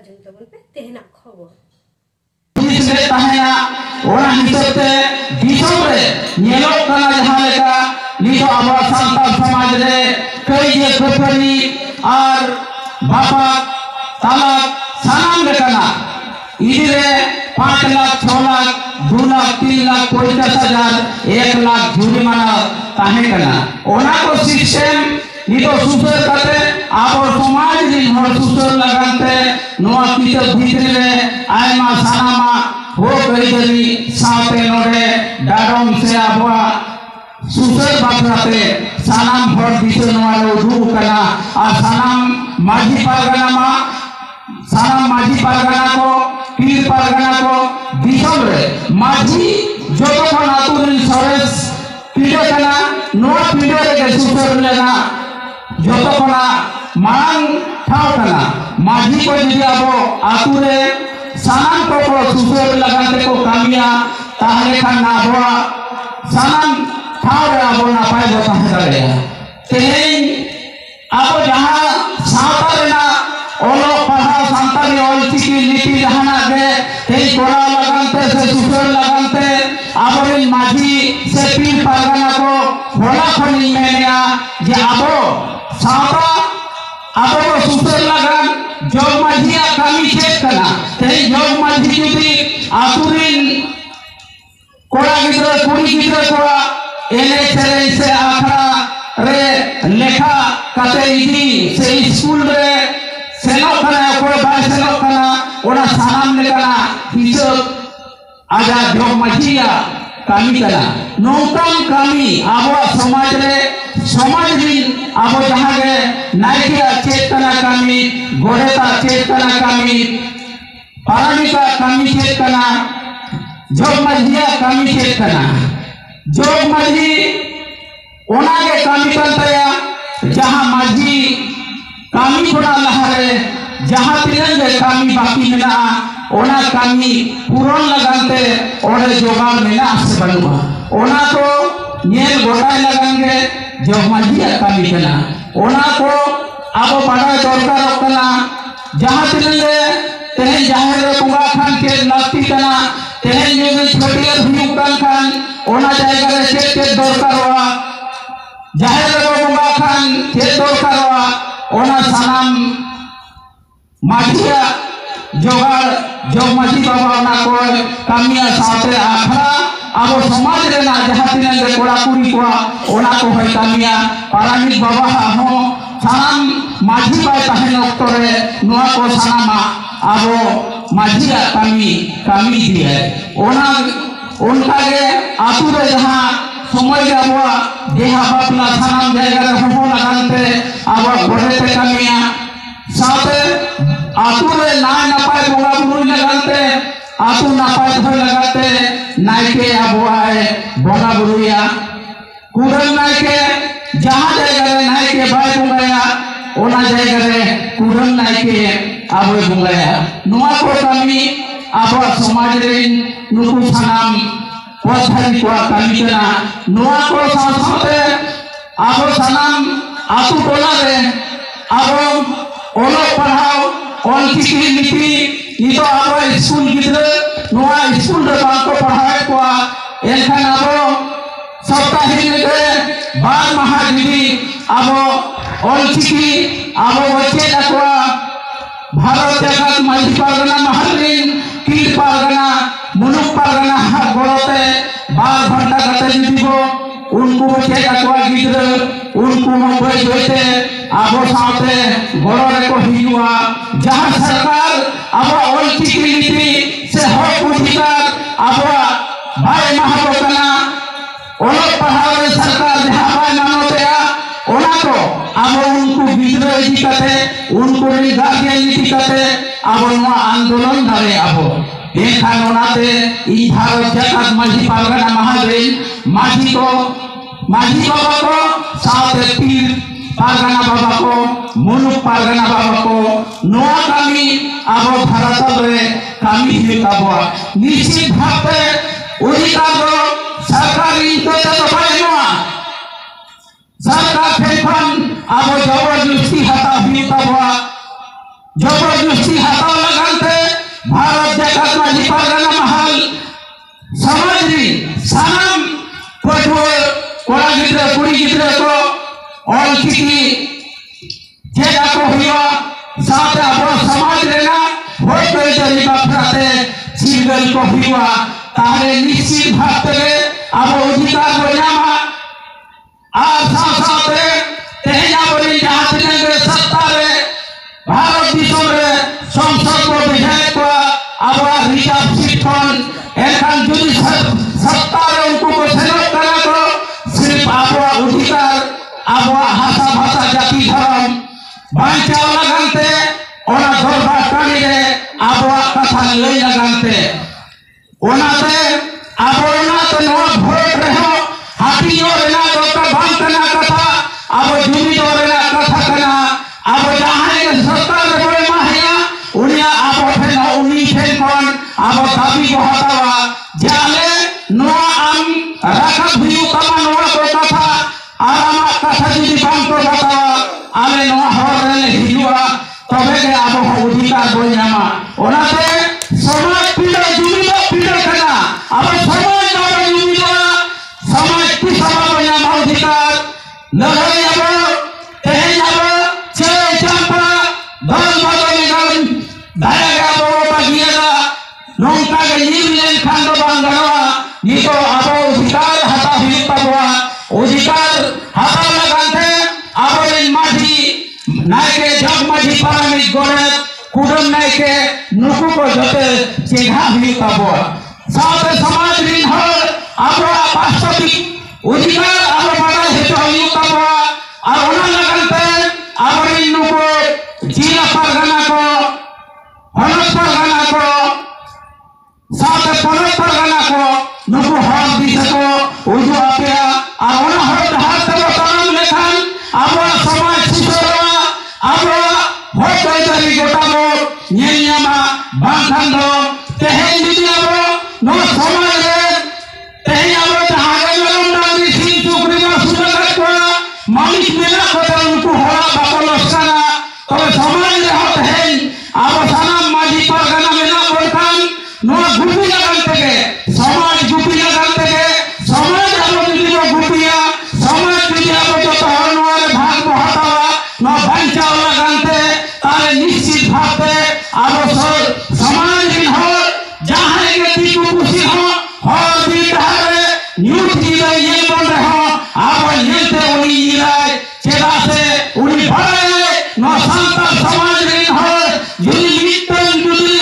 आजम तबन पे तेहना खबर इसले तहना ओना हिसते दिसम रे नेलो कना जहां लेका नितो आबा सांताल समाज रे कई जे गोपरी और बापा तालाक सानाम लेकना इदिरे 5 लाख 6 लाख 2 लाख 3 लाख 50,000 1 लाख जुर्माना ताहे कना ओना को सिस्टम नितो सुसर करते आबो समाज री हर सुसर लगाते नोआ किते भीतर रे आयमा सानामा हो गई दरी साथे नोडे डाडम से आबवा सुसर बाखराते सानाम हर दिसे नोआ उदु कना आ सानाम माजी पारगना को पीर पारगना को दिसम रे माजी जोतो को नातुरी सरेस पीडे कना नोआ पीडे रे सुसर लेना जोतो कोना मांग ठाव कना माजी को जदि आबो आतुरे सानाम को सुसर लगाते को कामिया ताहले खान आबो सानाम ठाव रे आबो ना पाए बता है तेहेन आबो जहां सावता रेना ओलो पढ़ा सांताली ऑलचिकी लिपि जहाना गे तेई कोरा लगाते से सुसर लगाते आबोरिन माजी से पीर पारगना को होला खनी मेनिया जे आबो सावता आबो को सुसर लगान जोग माजिया कामी चेक कना तेई जोग माजी जुदी आतुरिन कोरा गिद्र कुड़ी गिद्र कोरा एने चले से आखरा रे लेखा कते इदी से स्कूल रे सेनो कना कोई बाय सेनो कना ओना सानाम लेकना हिसाब आजा जोग माजिया कामी कना नौकम कामी आबो समाज रे समाज दिन आबो जहां गे नायकिया चेतना कामी गोरेता चेतना कामी पारानिका कामी चेतना जोग माजिया कामी चेतना जोग माजी ओना के कामी करतया जहां माजी कामी कोना लहरे जहां तिरंगे कामी बाकी मेना ओना कामी पूरन लगाते ओरे जोगाड़ मेना से बनवा ओना को नेल गोटाय लगांगे जोग माजिया कामी कना ओना को आबो बड़ा दरकार कना जहां तिरंगे तेहे जाहिर रे बुंगा खान के लाती कना तेहे जो छोटिया भुयुक खान ओना जायगा रे चेक दरकार हुआ जाहिर रे बुंगा खान के दरकार हुआ ओना सानाम माजिया जोगाड़ जोग माजी बाबा ओना को कामिया साथे आखरा आबो समाज रे ना जहां तिरंगे कोड़ा कुड़ी को ओना को है कामिया पारानिक बाबा हो सानाम माजी बाय ताहेन ओक्तरे नोआ को सानामा आबो माजिया कामी दिए ओना उनका के आतुरे जहां समय आबो देहा बापला सानाम जायगा रे हो लगाते आबो गोरेते कामिया साथे आतुरे नाय नपाय बोगा बुरुई लगाते आतु नपाय धोय लगाते नायके आबो आए बोगा बुरुइया कुरन नायके जहां जायगा रे नायके बाय बुंगाया ओना जायगा रे कुरन नायके आबो बुंगाया नोआ को कामी आबो समाज रे नुकु सानाम पथारी को कामी कना नोआ को साथे आबो सानाम आतु टोला रे आबो ओलो पढ़ाओ ऑल की लिपि नितो आबो स्कूल गिद्रे नोआ स्कूल रे बाको पढ़ाए को एलखान आबो सप्ताहिक रे बार महाजीवी आबो ऑल की आबो वचे दकवा भारत जगत माजी पारगना महलिन कीर पारगना मुनुक पारगना गोड़ते 12 घंटा कते दिबो उनको वचे दकवा गिद्रे उनको मोबाइल जोते आबो साथे गोड़ो रे को हिजुआ जहां सरकार आबो ऑल की लिपि से हो अधिकार आबो भाई महाबोकना ओलो पढ़ावे सरकार जहां भाई मानोतेया ओना को आबो उनको विद्रोह दिकते उनको गार्जियन दिकते आबो नोआ आंदोलन दारे आबो देखा नोनाते ई भारत जगत माजी पारगना महाजन माजी बाबा को साथे पीर पारगना बाबा को मुनुक पारगना बाबा को नोआ कामी आबो भारत रे कामी हिताबो निश्चित भावे अधिकार सरकारी तो पाए नोआ सरकार फेफन आबो जबरदस्ती हता हिताबो जबरदस्ती हता लगा भारत जगत माजी परगना महल समाजरी सानाम पटुआ कोड़ा गिद्रे कुड़ी गिद्रे को ऑलचिकी जेगा को हुआ साथ अब समाज लेना होय कोई जरी बापराते चिरगल को हुआ तारे निश्चित भाग तले अब अधिकार बजामा आज साथ तेजा बनी जात ने सत्ता रे भारत दिशों रे संसद को विधायक को अब रिजर्व सीट कौन एकान जुदी सत्ता रे उनको को सहयोग करा को सिर्फ अब अधिकार अब भाषा भाषा जाति धर्म बांचाव लगाते और दरबार टाणी रे अब कथा लई लगाते ओनाते अब ओनाते नो भोट रहो हाथी और ना तो का बांतना कथा अब जुदी और ना कथा कना अब जहां के सत्ता रे बड़े माहिया उनिया अब फेन उनी फेन कौन अब दाबी को हटावा जाले नो आम रखा भुयु तमा नो को कथा आराम कथा जुदी बांग को बतावा आले नो हर रे हिजुआ तबे के अब अधिकार बोलनामा ओनाते समाज पीड़ा जुदी पीड़ा कना अब समाज ना जुदी समाज की समाज बोलनामा अधिकार लड़ाई अब तेज अब छे चंपा दल बदल दायगा बो बगिया नौका के नीलेन खंड बांगवा ये तो अब अधिकार हटा हुई तबवा अधिकार हटा लगाते अब इन माजी नायके जग माजी पारामिक गोरे कुडम नायके नुकु को जते चेघा हुई तबवा साथ समाज ऋण हर अब वास्तविक अधिकार अब बड़ा हेतु हुई तबवा और उन्हें लगाते अब इन नुकु जिला परगना को हनस परगना को साथ पनस परगना को नुकु हर दिशा को उजु आपिया और उन्हें हर हाथ को तमाम लेखन अब समाज सुसरवा अब होत कोई तरी गोटा को नियमा बांधन दो तेहे दिया वो नो समाज रे तेहे अब जहां लंडा ऋषि सुग्रीवा सुजगत को मालिक मेला को उनको होला बापलस्काना तो समाज रे हत है अब सना माजी परगना मेला बोलतान नो गुपी लगाते के समाज गुपी लगाते के समाज अब दिलो गुपिया समाज दिया अब जो तहन वाले भाग को हटावा नो बंचाव लगाते तारे निश्चित भाग पे अब समाज इन हो जहां के दिकु खुशी हो और बिहार न्यूज जीवे ये बन रहे हो अब ये से उनी इलाज चेदा से उनी बड़े नो संत समाज इन हो जुली लिटन जुली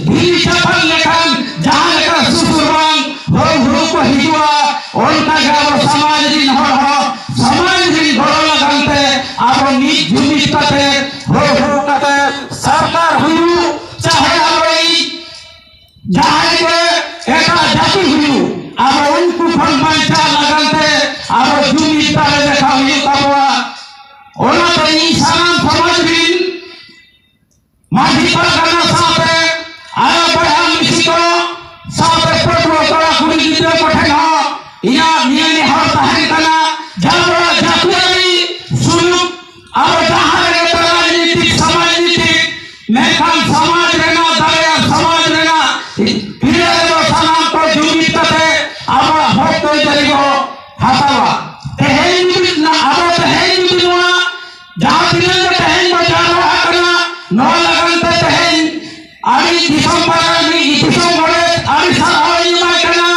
भी सफल लेखन जहां का सुसुरवान हो को हिजुआ उनका गाव समाज इन हो समाज इन घोड़ा लगाते अब नीच जुली कते हो कते सरकार हुई चाहे अब जहां के एका जाति हुई अब उनको फंडा लगाते अब जुली तारे देखा हुई तबवा ओना तो इंसान समाज ऋण माजी परगना साथे आया बढ़ा मिसी को साथे पटुआ करा कुड़ी गिद्रे पठेना या नियने हर तहन कना जाबड़ा जाकुरी सुनु अब जहां रे राजनीतिक सामाजिक मेखान समाज रेना दाया समाज रेना फिरे रो सनाम को जुबित कते अब होत तो जरिगो हटावा तेहेन ना अब तेहेन दिनवा जहां दिनन तेहेन बजा रहा करना नो लगनते तेहेन आरी दिसंबर में दिसंबर गड़े आरी साराई में करना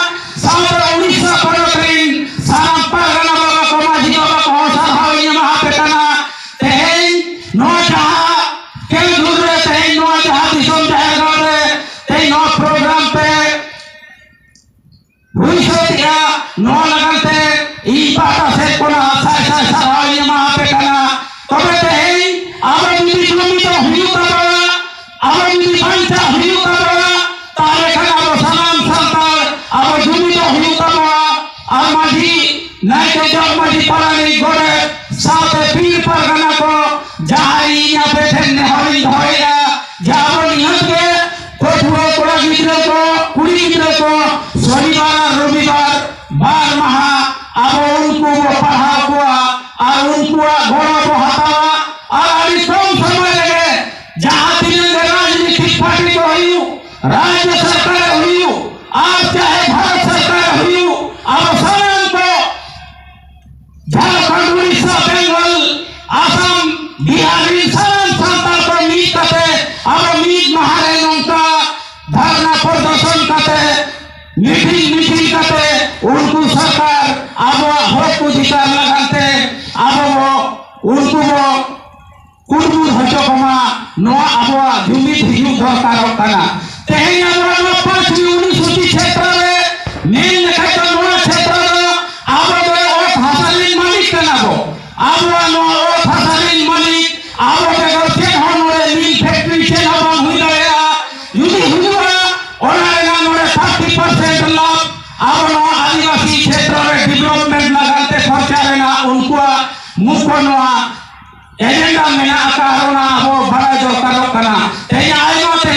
सात उड़ीसा परतरीन सारा परगना बाबा को माजी बाबा को साराई में हाथ करना तेहेन नो जहां के दूर रे तेहेन नो जहां दिसंबर जाएगा रे तेहेन नो प्रोग्राम पे हुई सोतिया नो लगनते ई बाता से कोना साराई में हाथ करना तबे तेहेन अब बिजली तो हुई तबा अब बिजली पंचा हुई तबा तारे खना सलाम संतार अब जुमी तो हुई तबा और माजी नहीं के जब माजी परानी गोरे साथ पीर परगना को जहाई यहाँ बैठे नेहरी धोएगा जाबो निहत के कोठुआ कोड़ा गिद्रे को कुड़ी गिद्रे को शनिवार रविवार बार महा अब उनको पढ़ा हुआ और उनको घोड़ा को हटावा और अभी कम समय लगे जहां दिन राजनीतिक पार्टी को राज्य सरकार हुई आप चाहे भारत सरकार हुई अब सामान को झारखंड उड़ीसा बेंगल आसाम बिहार इंसान संतान को मीट करते अब मीट महारे उनका धरना प्रदर्शन करते मीटिंग करते उनको सरकार अब हक अधिकार लगाते अब वो उनको वो कुर्बुर हजकमा नवा अब जुमित हिजू दरकार करना तेहे अब 5 अनुसूचित क्षेत्र में मेन लेखा नवा क्षेत्र अब ओ फासालिन मालिक करना बो अब ओ फासालिन मालिक अब के होनोरे मिल फैक्ट्री से अब हुई गया युदी हुआ ओना नोरे 30% लाभ अब नो आदिवासी क्षेत्र में डेवलपमेंट लगाते खर्चा लेना उनको मुख्य नवा एजेंडा में आकारोना हो बड़ा जो करो करना ते आयो ते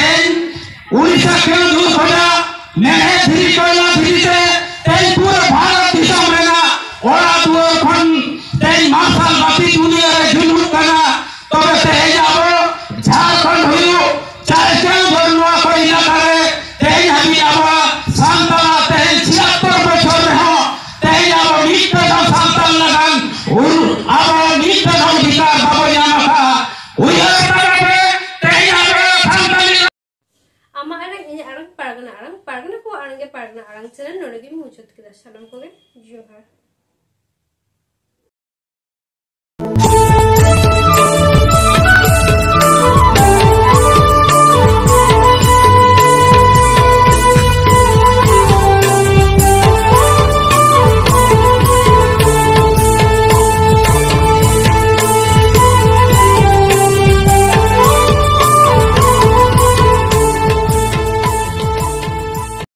उड़ीसा के दूर होना मैंने धीरे कोला धीरे से ते पूरे भारत दिशा में ना ओरा दूर खन ते मासाल बाती दुनिया रे जुलूस करना तो ते जाओ झारखंड हुई चाहे क्या बोलना कोई ना करे ते हमी अब सांतला ते 76 बछर में हो ते अब मीट का सांतल लगन और अब मीट का अधिकार बाबू जाना का pargana ko arang channel nore gi muchut kida salam ko ge johar